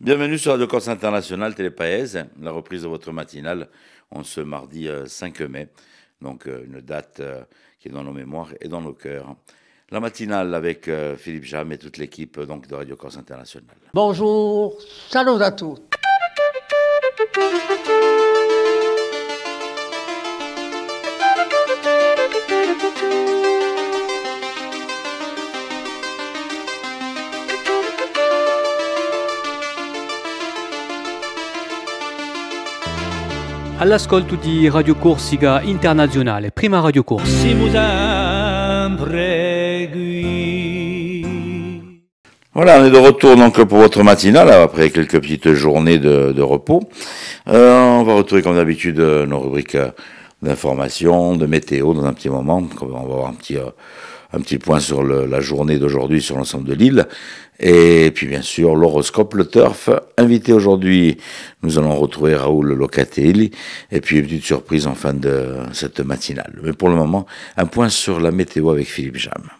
Bienvenue sur Radio Corse International Télépaèse, la reprise de votre matinale en ce mardi 5 mai, donc une date qui est dans nos mémoires et dans nos cœurs. La matinale avec Philippe Jam et toute l'équipe donc, de Radio Corse International. Bonjour, salut à tous. All'ascolto di Radio Corsica Internazionale, prima Radio Corse. Voilà, on est de retour donc pour votre matinale après quelques petites journées de repos. On va retrouver comme d'habitude nos rubriques d'information, de météo dans un petit moment. On va avoir un petit point sur la journée d'aujourd'hui sur l'ensemble de l'île. Et puis bien sûr l'horoscope, le turf. Invité aujourd'hui, nous allons retrouver Raoul Locatelli. Et puis une petite surprise en fin de cette matinale. Mais pour le moment, un point sur la météo avec Philippe Jam.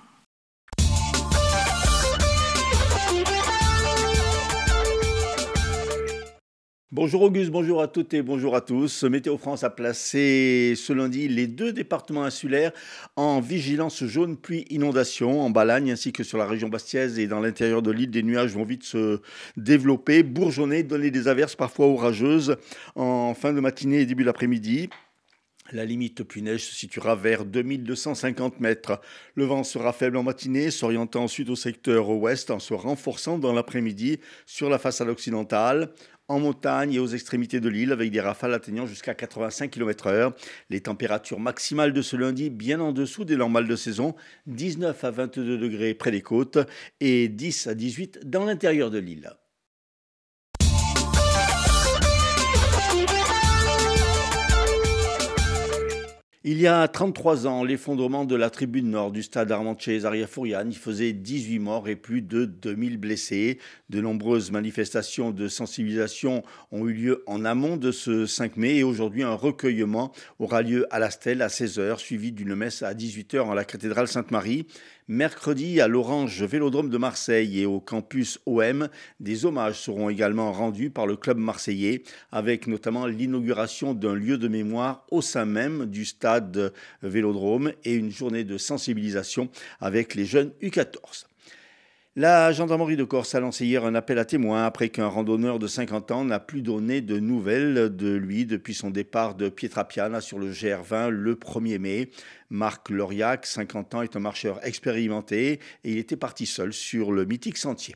Bonjour Auguste, bonjour à toutes et bonjour à tous. Météo France a placé ce lundi les deux départements insulaires en vigilance jaune pluie inondation en Balagne ainsi que sur la région bastiaise et dans l'intérieur de l'île. Des nuages vont vite se développer, bourgeonner, donner des averses parfois orageuses en fin de matinée et début d'après-midi. La limite pluie-neige se situera vers 2250 mètres. Le vent sera faible en matinée, s'orientant ensuite au secteur ouest en se renforçant dans l'après-midi sur la façade occidentale, en montagne et aux extrémités de l'île avec des rafales atteignant jusqu'à 85 km/h. Les températures maximales de ce lundi bien en dessous des normales de saison, 19 à 22 degrés près des côtes et 10 à 18 dans l'intérieur de l'île. Il y a 33 ans, l'effondrement de la tribune nord du stade Armand-Cesarea-Furiani faisait 18 morts et plus de 2000 blessés. De nombreuses manifestations de sensibilisation ont eu lieu en amont de ce 5 mai et aujourd'hui un recueillement aura lieu à la Stèle à 16h, suivi d'une messe à 18h en la cathédrale Sainte-Marie. Mercredi, à l'Orange Vélodrome de Marseille et au campus OM, des hommages seront également rendus par le club marseillais, avec notamment l'inauguration d'un lieu de mémoire au sein même du stade Vélodrome et une journée de sensibilisation avec les jeunes U14. La gendarmerie de Corse a lancé hier un appel à témoins après qu'un randonneur de 50 ans n'a plus donné de nouvelles de lui depuis son départ de Pietrapiana sur le GR20 le 1er mai. Marc Lauriac, 50 ans, est un marcheur expérimenté et il était parti seul sur le mythique sentier.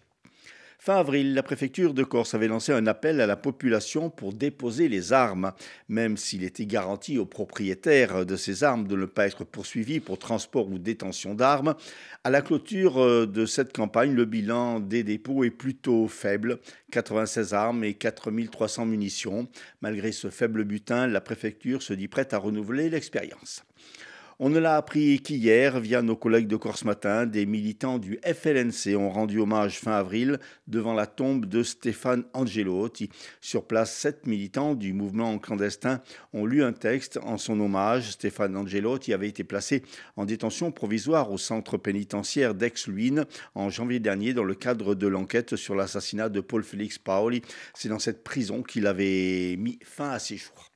Fin avril, la préfecture de Corse avait lancé un appel à la population pour déposer les armes, même s'il était garanti aux propriétaires de ces armes de ne pas être poursuivis pour transport ou détention d'armes. À la clôture de cette campagne, le bilan des dépôts est plutôt faible, 96 armes et 4300 munitions. Malgré ce faible butin, la préfecture se dit prête à renouveler l'expérience. On ne l'a appris qu'hier, via nos collègues de Corse Matin, des militants du FLNC ont rendu hommage fin avril devant la tombe de Stéphane Angelotti. Sur place, 7 militants du mouvement clandestin ont lu un texte en son hommage. Stéphane Angelotti avait été placé en détention provisoire au centre pénitentiaire d'Aix-Luynes en janvier dernier dans le cadre de l'enquête sur l'assassinat de Paul Félix Paoli. C'est dans cette prison qu'il avait mis fin à ses jours.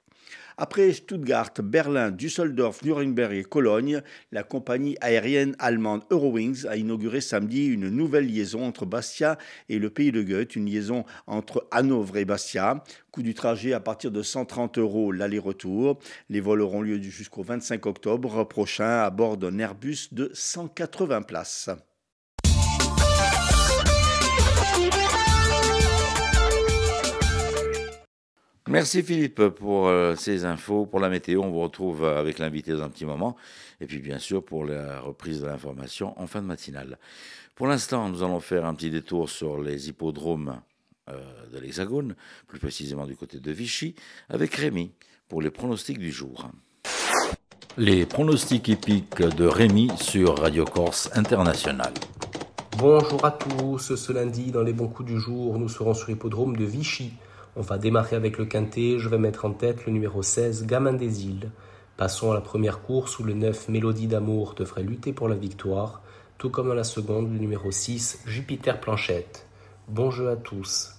Après Stuttgart, Berlin, Düsseldorf, Nuremberg et Cologne, la compagnie aérienne allemande Eurowings a inauguré samedi une nouvelle liaison entre Bastia et le pays de Goethe, une liaison entre Hanovre et Bastia. Coût du trajet à partir de 130 € l'aller-retour. Les vols auront lieu jusqu'au 25 octobre prochain à bord d'un Airbus de 180 places. Merci Philippe pour ces infos, pour la météo. On vous retrouve avec l'invité dans un petit moment. Et puis bien sûr pour la reprise de l'information en fin de matinale. Pour l'instant, nous allons faire un petit détour sur les hippodromes de l'Hexagone, plus précisément du côté de Vichy, avec Rémi pour les pronostics du jour. Les pronostics hippiques de Rémi sur Radio Corse International. Bonjour à tous, ce lundi dans les bons coups du jour, nous serons sur l'hippodrome de Vichy. On va démarrer avec le quintet, je vais mettre en tête le numéro 16, Gamin des Îles. Passons à la première course où le 9, Mélodie d'amour, devrait lutter pour la victoire, tout comme dans la seconde, le numéro 6, Jupiter Planchette. Bon jeu à tous.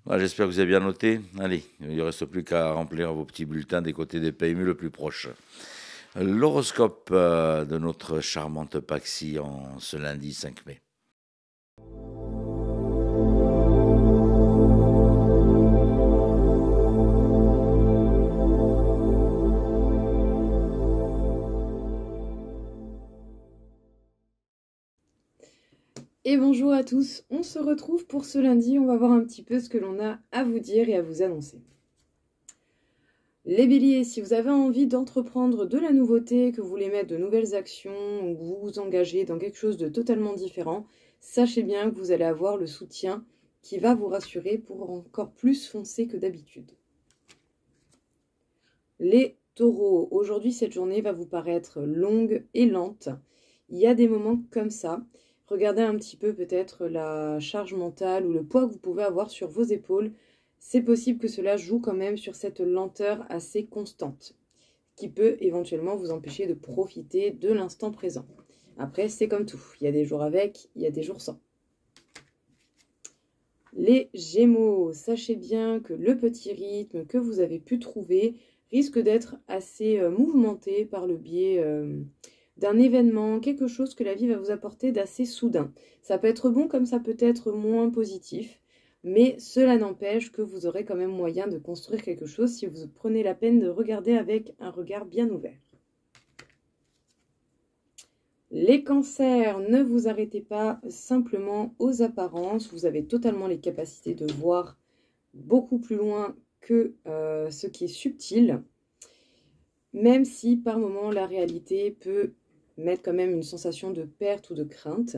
Voilà, j'espère que vous avez bien noté. Allez, il ne reste plus qu'à remplir vos petits bulletins des côtés des PMU le plus proche. L'horoscope de notre charmante Paxi en ce lundi 5 mai. Et bonjour à tous, on se retrouve pour ce lundi, on va voir un petit peu ce que l'on a à vous dire et à vous annoncer. Les béliers, si vous avez envie d'entreprendre de la nouveauté, que vous voulez mettre de nouvelles actions, ou que vous vous engagez dans quelque chose de totalement différent, sachez bien que vous allez avoir le soutien qui va vous rassurer pour encore plus foncer que d'habitude. Les taureaux, aujourd'hui cette journée va vous paraître longue et lente. Il y a des moments comme ça. Regardez un petit peu peut-être la charge mentale ou le poids que vous pouvez avoir sur vos épaules. C'est possible que cela joue quand même sur cette lenteur assez constante, qui peut éventuellement vous empêcher de profiter de l'instant présent. Après, c'est comme tout. Il y a des jours avec, il y a des jours sans. Les Gémeaux, sachez bien que le petit rythme que vous avez pu trouver risque d'être assez mouvementé par le biais d'un événement, quelque chose que la vie va vous apporter d'assez soudain. Ça peut être bon comme ça peut être moins positif, mais cela n'empêche que vous aurez quand même moyen de construire quelque chose si vous prenez la peine de regarder avec un regard bien ouvert. Les cancers, ne vous arrêtez pas simplement aux apparences, vous avez totalement les capacités de voir beaucoup plus loin que ce qui est subtil, même si par moments la réalité peut mettre quand même une sensation de perte ou de crainte.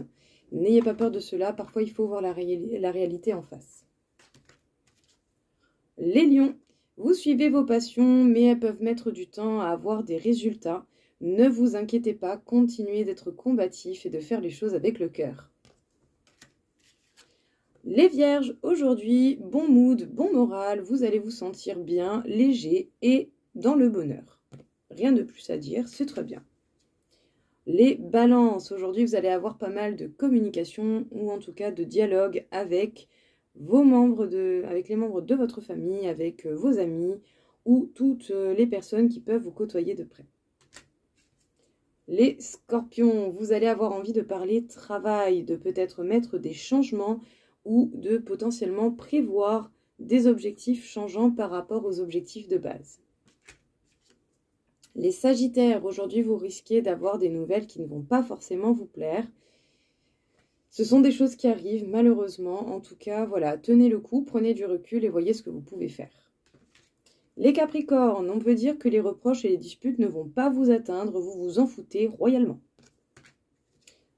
N'ayez pas peur de cela, parfois il faut voir la réalité en face. Les lions, vous suivez vos passions, mais elles peuvent mettre du temps à avoir des résultats. Ne vous inquiétez pas, continuez d'être combatif et de faire les choses avec le cœur. Les vierges, aujourd'hui, bon mood, bon moral, vous allez vous sentir bien, léger et dans le bonheur. Rien de plus à dire, c'est très bien. Les balances, aujourd'hui vous allez avoir pas mal de communication ou en tout cas de dialogue avec les membres de votre famille, avec vos amis ou toutes les personnes qui peuvent vous côtoyer de près. Les scorpions, vous allez avoir envie de parler travail, de peut-être mettre des changements ou de potentiellement prévoir des objectifs changeants par rapport aux objectifs de base. Les sagittaires, aujourd'hui vous risquez d'avoir des nouvelles qui ne vont pas forcément vous plaire. Ce sont des choses qui arrivent malheureusement, en tout cas voilà, tenez le coup, prenez du recul et voyez ce que vous pouvez faire. Les capricornes, on peut dire que les reproches et les disputes ne vont pas vous atteindre, vous vous en foutez royalement.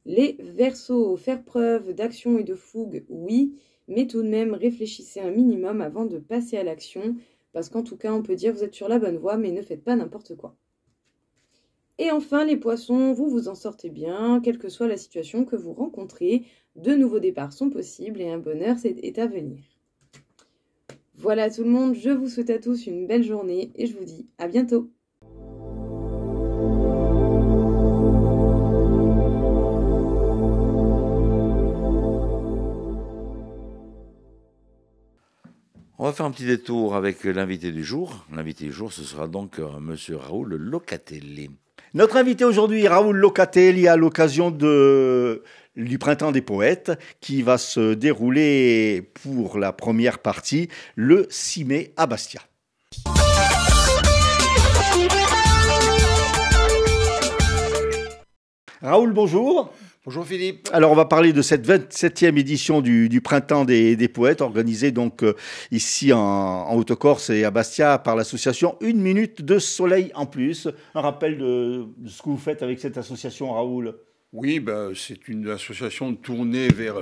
Les verseaux, faire preuve d'action et de fougue, oui, mais tout de même réfléchissez un minimum avant de passer à l'action, parce qu'en tout cas on peut dire que vous êtes sur la bonne voie, mais ne faites pas n'importe quoi. Et enfin, les poissons, vous vous en sortez bien, quelle que soit la situation que vous rencontrez. De nouveaux départs sont possibles et un bonheur est à venir. Voilà tout le monde, je vous souhaite à tous une belle journée et je vous dis à bientôt. On va faire un petit détour avec l'invité du jour. L'invité du jour, ce sera donc Monsieur Raoul Locatelli. Notre invité aujourd'hui, Raoul Locatelli, à l'occasion du Printemps des Poètes, qui va se dérouler pour la première partie le 6 mai à Bastia. Raoul, bonjour. Bonjour Philippe. Alors on va parler de cette 27e édition du Printemps des Poètes, organisée donc ici en Haute-Corse et à Bastia par l'association Une Minute de Soleil en Plus. Un rappel de ce que vous faites avec cette association, Raoul. Oui, c'est une association tournée vers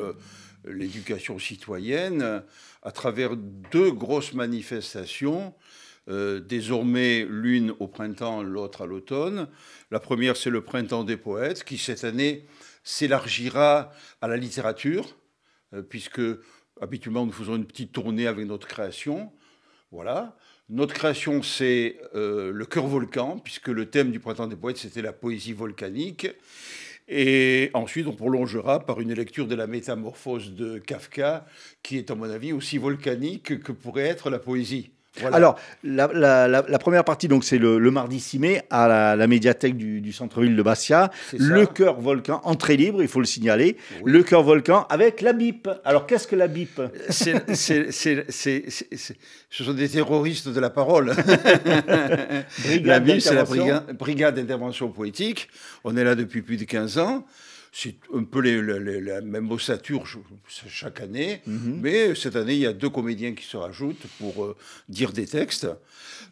l'éducation citoyenne à travers deux grosses manifestations. Désormais, l'une au printemps, l'autre à l'automne. La première, c'est le Printemps des Poètes, qui cette année s'élargira à la littérature, puisque habituellement nous faisons une petite tournée avec notre création. Voilà. Notre création, c'est le cœur volcan, puisque le thème du Printemps des Poètes, c'était la poésie volcanique. Et ensuite, on prolongera par une lecture de la Métamorphose de Kafka, qui est, à mon avis, aussi volcanique que pourrait être la poésie. Voilà. Alors, la première partie, donc, c'est le mardi 6 mai à la médiathèque du centre-ville de Bastia. Le Chœur Volcan, entrée libre, il faut le signaler. Oui. Le Chœur Volcan avec la BIP. Alors, qu'est-ce que la BIP? Ce sont des terroristes de la parole. La BIP, c'est la brigade d'intervention poétique. On est là depuis plus de 15 ans. C'est un peu la même ossature chaque année, mais cette année, il y a 2 comédiens qui se rajoutent pour dire des textes.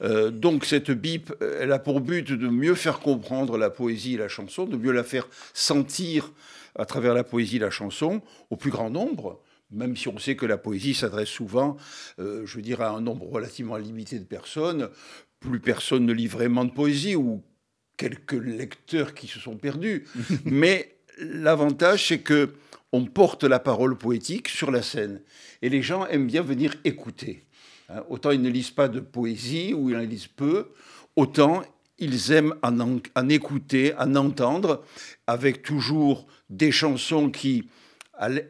Donc cette BIP, elle a pour but de mieux faire comprendre la poésie et la chanson, de mieux la faire sentir à travers la poésie et la chanson au plus grand nombre, même si on sait que la poésie s'adresse souvent, je veux dire, à un nombre relativement limité de personnes. Plus personne ne lit vraiment de poésie, ou quelques lecteurs qui se sont perdus. Mais l'avantage, c'est qu'on porte la parole poétique sur la scène. Et les gens aiment bien venir écouter. Autant ils ne lisent pas de poésie, ou ils en lisent peu, autant ils aiment en écouter, en entendre, avec toujours des chansons qui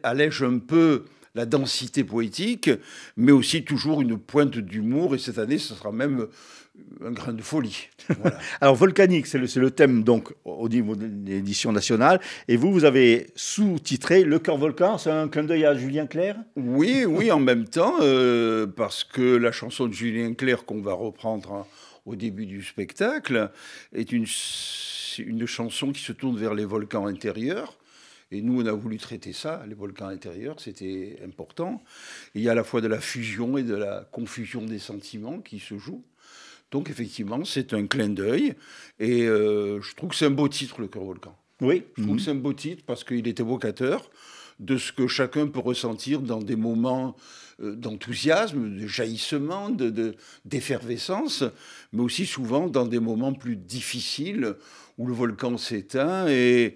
allègent un peu la densité poétique, mais aussi toujours une pointe d'humour. Et cette année, ce sera même un grain de folie. Voilà. Alors, volcanique, c'est le thème donc au niveau de l'édition nationale. Et vous avez sous-titré Le Chœur Volcan. C'est un clin d'œil à Julien Clerc? Oui, en même temps, parce que la chanson de Julien Clerc qu'on va reprendre au début du spectacle est une chanson qui se tourne vers les volcans intérieurs. Et nous, on a voulu traiter ça, les volcans intérieurs, c'était important. Et il y a à la fois de la fusion et de la confusion des sentiments qui se jouent. Donc, effectivement, c'est un clin d'œil. Et je trouve que c'est un beau titre, Le Chœur Volcan. Oui. Je trouve que c'est un beau titre parce qu'il est évocateur de ce que chacun peut ressentir dans des moments d'enthousiasme, de jaillissement, d'effervescence, mais aussi souvent dans des moments plus difficiles où le volcan s'éteint et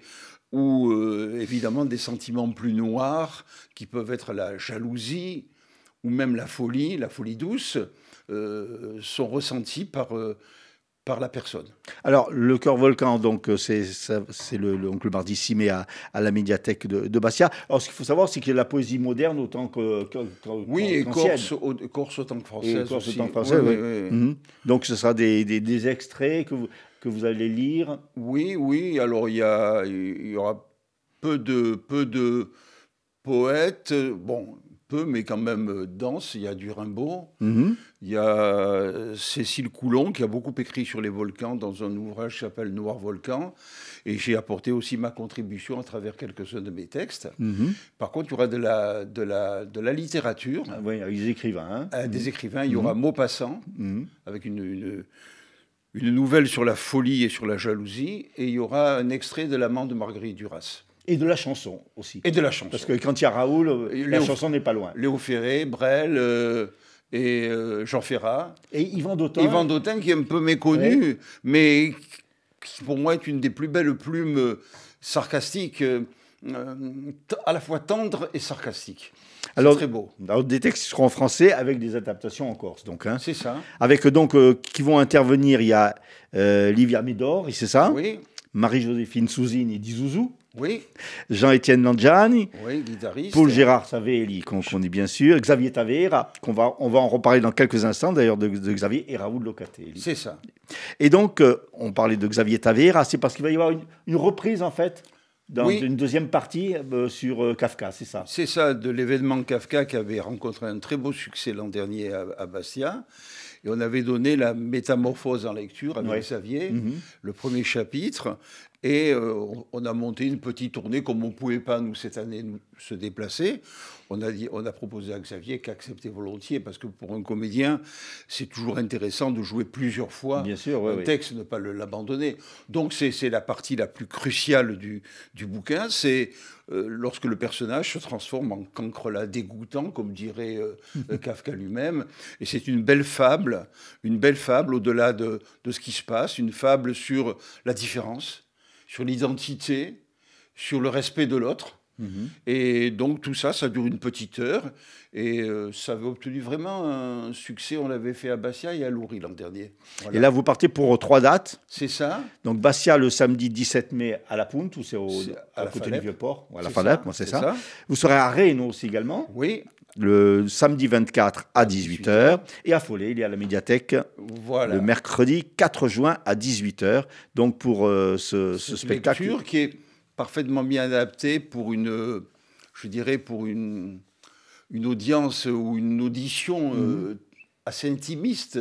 où, évidemment, des sentiments plus noirs qui peuvent être la jalousie ou même la folie douce, sont ressentis par la personne. Alors, Le Chœur Volcan, donc, c'est le mardi 6 mai à la médiathèque de Bastia. Alors, ce qu'il faut savoir, c'est qu'il y a la poésie moderne autant oui, et corse autant que française. Corse aussi. Autant que française, oui. Oui. Donc, ce sera des extraits que vous allez lire. Oui. Alors, il y aura peu de poètes. Bon, peu, mais quand même dense. Il y a du Rimbaud. Il y a Cécile Coulon qui a beaucoup écrit sur les volcans dans un ouvrage qui s'appelle Noir Volcan. Et j'ai apporté aussi ma contribution à travers quelques-uns de mes textes. Par contre, il y aura de la littérature. Ah, oui, avec des écrivains. Des écrivains. Il y aura Maupassant, avec une nouvelle sur la folie et sur la jalousie. Et il y aura un extrait de l'amant de Marguerite Duras. Et de la chanson aussi. Et de la chanson. Parce que quand il y a Raoul, la chanson n'est pas loin. Léo Ferré, Brel et Jean Ferrat. Et Yvan Dautin. Yvan Dautin qui est un peu méconnu, mais qui pour moi est une des plus belles plumes sarcastiques, à la fois tendre et sarcastique. Alors, très beau. Alors, des textes qui seront en français avec des adaptations en corse. Donc, hein. C'est ça. Avec donc, qui vont intervenir, il y a Livia Médor, c'est ça? Oui. Marie-Joséphine Souzine et Dizouzou. Oui. Jean-Étienne Langiani. Oui, guitariste. Paul Gérard Savelli, qu'on connaît bien sûr. Xavier Tavera, on va en reparler dans quelques instants d'ailleurs de Xavier, et Raoul Locatelli. C'est ça. Et donc, on parlait de Xavier Tavera, c'est parce qu'il va y avoir une reprise en fait, dans une deuxième partie sur Kafka, c'est ça? C'est ça, de l'événement Kafka qui avait rencontré un très beau succès l'an dernier à Bastia. Et on avait donné la métamorphose en lecture avec Xavier, le premier chapitre. Et on a monté une petite tournée, comme on ne pouvait pas, nous, cette année, se déplacer. On a proposé à Xavier qu'accepter volontiers, parce que pour un comédien, c'est toujours intéressant de jouer plusieurs fois un texte, ne pas l'abandonner. Donc c'est la partie la plus cruciale du bouquin, c'est lorsque le personnage se transforme en cancrelat dégoûtant, comme dirait Kafka lui-même. Et c'est une belle fable au-delà de ce qui se passe, une fable sur la différence, sur l'identité, sur le respect de l'autre. Et donc tout ça, ça dure une petite heure. Et ça avait obtenu vraiment un succès. On l'avait fait à Bastia et à Loury l'an dernier. Voilà. Et là, vous partez pour 3 dates. C'est ça. Donc Bastia le samedi 17 mai à la Pointe, ou c'est à côté Falep. du Vieux-Port, ou à la C'est Falep, ça, moi c'est c'est ça. ça. Vous serez à Reynaud aussi également, Oui, le samedi 24 à 18h. Et à Follet, il y a la médiathèque voilà. le mercredi 4 juin à 18h. Donc pour ce spectacle. Lecture qui est parfaitement bien adaptée pour je dirais, pour une audience ou une audition assez intimiste.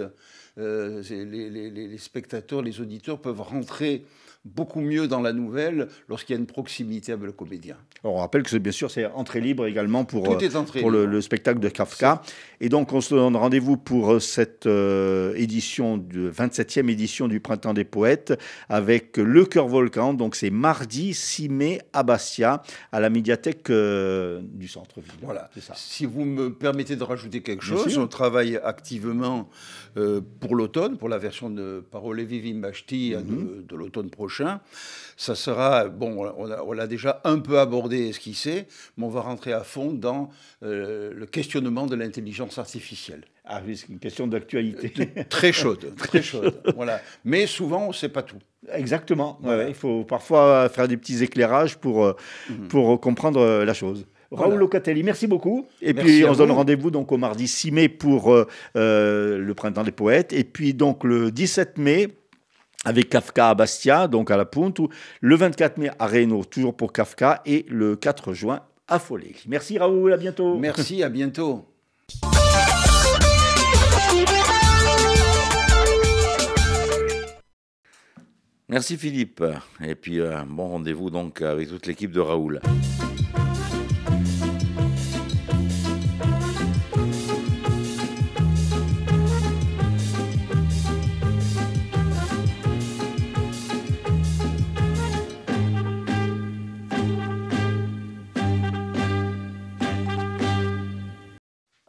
Les spectateurs, les auditeurs peuvent rentrer beaucoup mieux dans la nouvelle lorsqu'il y a une proximité avec le comédien. Alors, on rappelle que bien sûr c'est entrée libre également pour libre. Le spectacle de Kafka. Et donc on se donne rendez-vous pour cette édition, 27e édition du Printemps des Poètes avec Le Cœur Volcan. Donc c'est mardi 6 mai à Bastia, à la médiathèque du centre-ville. Voilà. C'est ça. Si vous me permettez de rajouter quelque Bien chose, sûr. on travaille activement pour l'automne, pour la version de Parole Vivi Machti de l'automne prochain. Ça sera, bon, on l'a déjà un peu abordé, esquissé, mais on va rentrer à fond dans le questionnement de l'intelligence artificielle. Ah oui, c'est une question d'actualité. Très chaude, très chaude. Voilà. Mais souvent, on ne sait pas tout. Exactement. Voilà. Ouais, il faut parfois faire des petits éclairages pour comprendre la chose. Voilà. Raoul Locatelli, merci beaucoup. Et Merci puis à on se donne vous. rendez-vous donc au mardi 6 mai pour le Printemps des Poètes. Et puis donc le 17 mai avec Kafka à Bastia, donc à la Pointe, ou le 24 mai à Reynaud, toujours pour Kafka, et le 4 juin à Follet. Merci Raoul, à bientôt. Merci, à bientôt. Merci Philippe. Et puis bon rendez-vous donc avec toute l'équipe de Raoul.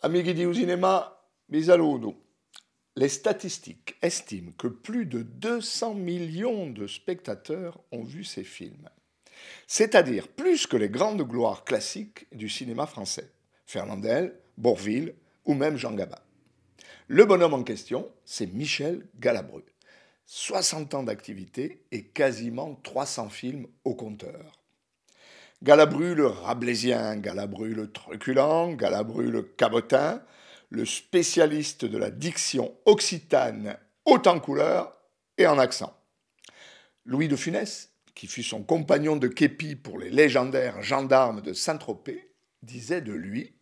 Amici di Usinema, vi saluto. Les statistiques estiment que plus de 200 millions de spectateurs ont vu ces films. C'est-à-dire plus que les grandes gloires classiques du cinéma français. Fernandel, Bourvil ou même Jean Gabin. Le bonhomme en question, c'est Michel Galabru. 60 ans d'activité et quasiment 300 films au compteur. Galabru le rabelaisien, Galabru le truculent, Galabru le cabotin, le spécialiste de la diction occitane haute en couleur et en accent. Louis de Funès, qui fut son compagnon de képi pour les légendaires gendarmes de Saint-Tropez, disait de lui,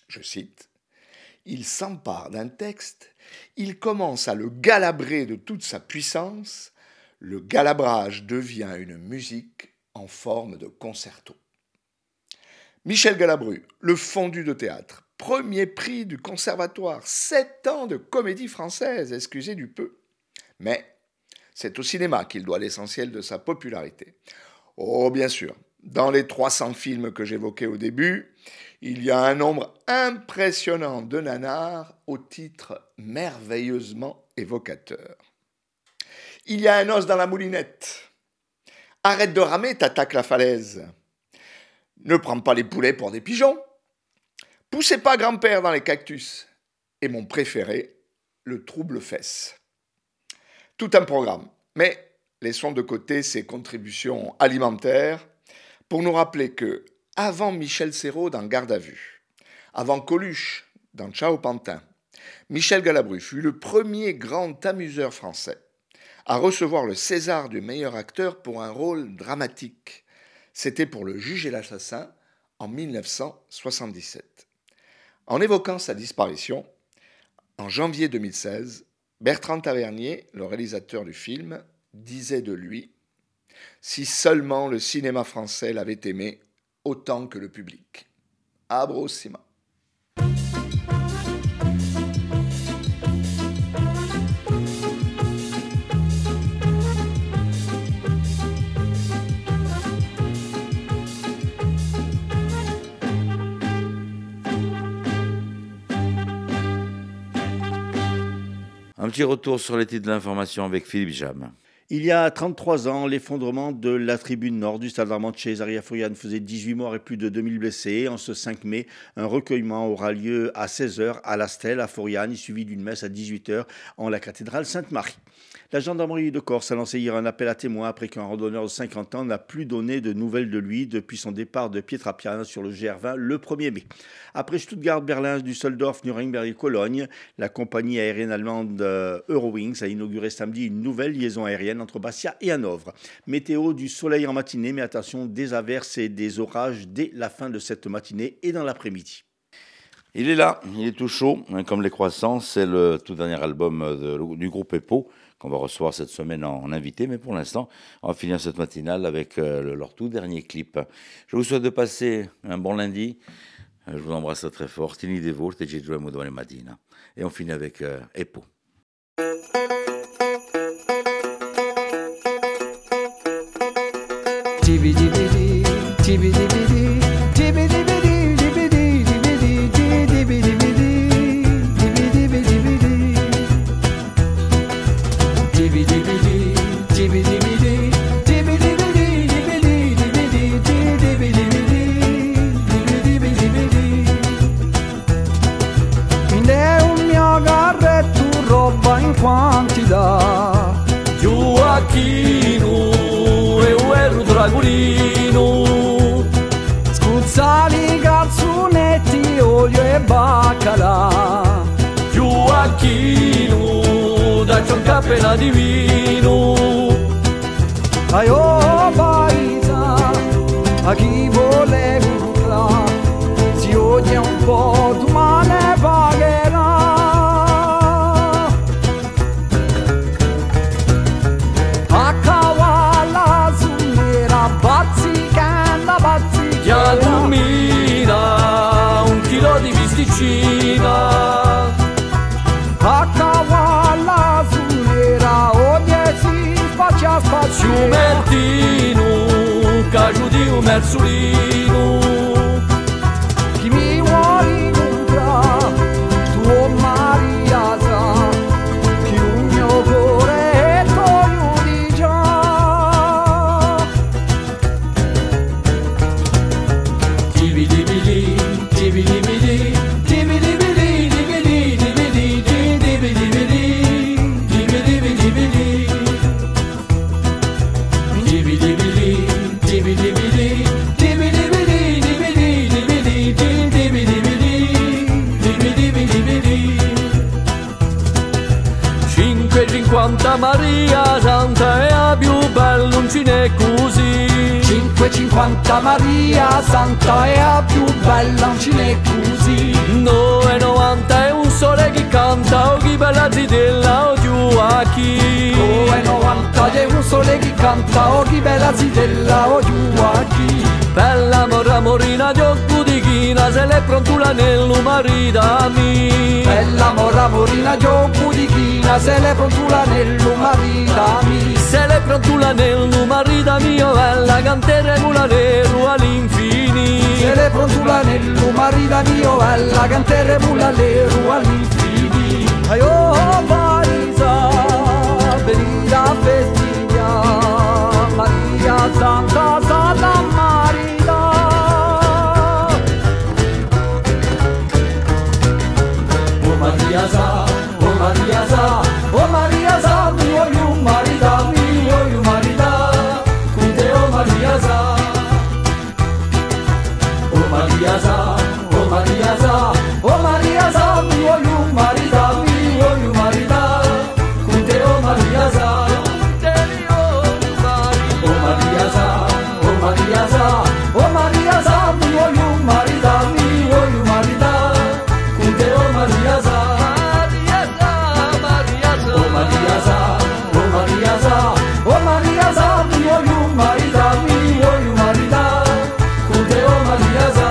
je cite, « Il s'empare d'un texte, il commence à le galabrer de toute sa puissance, le galabrage devient une musique en forme de concerto. » Michel Galabru, le fondu de théâtre, premier prix du conservatoire, 7 ans de comédie française, excusez du peu. Mais c'est au cinéma qu'il doit l'essentiel de sa popularité. Oh, bien sûr, dans les 300 films que j'évoquais au début, il y a un nombre impressionnant de nanars au titre merveilleusement évocateur. Il y a un os dans la moulinette. Arrête de ramer, t'attaques la falaise. Ne prends pas les poulets pour des pigeons. Poussez pas grand-père dans les cactus. Et mon préféré, le trouble-fesse. Tout un programme. Mais laissons de côté ses contributions alimentaires pour nous rappeler que, avant Michel Serrault dans Garde à vue, avant Coluche dans Ciao Pantin, Michel Galabru fut le premier grand amuseur français à recevoir le César du meilleur acteur pour un rôle dramatique. C'était pour Le Juge et l'Assassin en 1977. En évoquant sa disparition, en janvier 2016, Bertrand Tavernier, le réalisateur du film, disait de lui « Si seulement le cinéma français l'avait aimé autant que le public. » Abrosima. Un petit retour sur les titres de l'information avec Philippe Jam. Il y a 33 ans, l'effondrement de la tribune nord du stade Armand-Chez Zaria-Fourian faisait 18 morts et plus de 2000 blessés. En ce 5 mai, un recueillement aura lieu à 16h à la Stèle à Fourian, suivi d'une messe à 18h en la cathédrale Sainte-Marie. La gendarmerie de Corse a lancé hier un appel à témoins après qu'un randonneur de 50 ans n'a plus donné de nouvelles de lui depuis son départ de Pietrapiana sur le GR20 le 1er mai. Après Stuttgart, Berlin, Düsseldorf, Nuremberg et Cologne, la compagnie aérienne allemande Eurowings a inauguré samedi une nouvelle liaison aérienne entre Bastia et Hanovre. Météo, du soleil en matinée, mais attention, des averses et des orages dès la fin de cette matinée et dans l'après-midi. Il est là, il est tout chaud, comme les croissants. C'est le tout dernier album du groupe EPO qu'on va recevoir cette semaine en invité. Mais pour l'instant, on va finir cette matinale avec leur tout dernier clip. Je vous souhaite de passer un bon lundi. Je vous embrasse très fort. Tini Devo, e ci troviamo domani mattina. Et on finit avec EPO. Quantità Gioacchino e Uero Dragolino Scuzzali, calzonetti, olio e baccalà Gioacchino dacci un cappella di vino ai oh paesa a chi vuole urla si odia un po' domani pagherà illumina un chilo di bisticina a cavalla su nera ogni si spaccia spazio Ciumertino cagiù di un merzolino chi mi vuoi incontrare tuo Maria sa che un mio cuore è toglio di già Santa Maria Santa è la più bella, non ce n'è così. 5,50 Maria Santa è la più bella, non ce n'è così. 9,90 è un sole che canta, o chi bella zitella o giù a chi. 9,90 è un sole che canta, o chi bella zitella o giù a chi. Bella morina di occhi di china, se l'è pronto l'anello maritami. Bella morina di occhi di china, se l'è pronto l'anello maritami. Se l'è pronto l'anello maritami, bella canteremo l'anello all'infinito. Se l'è pronto l'anello maritami, bella canteremo l'anello all'infinito. Ai oh Marisa, venida a festeggiare, Maria Santa Santa Marita. Oh Maria Sa, oh Maria Sa, oh Maria Sa, mio io marita, mio io marita, con te oh Maria Sa. Oh Maria Sa, oh Maria Sa, oh Maria Sa, mio io marita, mio io marita, con te oh Maria Sa. Oh Maria Sa, oh Maria Sa, oh Maria Sa, mio io marita, mio io marita, con te oh Maria Sa. Oh Maria Sa, oh Maria Sa, oh Maria Sa, mio io marita, mio io marita, con te oh Maria Sa.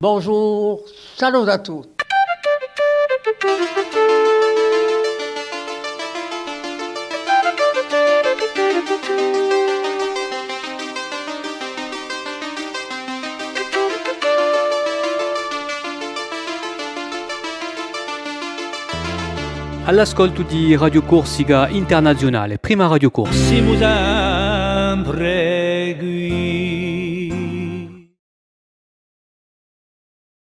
Bonjour, salut à tous. all'ascolto di Radio Corsica Internazionale, prima Radio Corsica. Siamo sempre qui.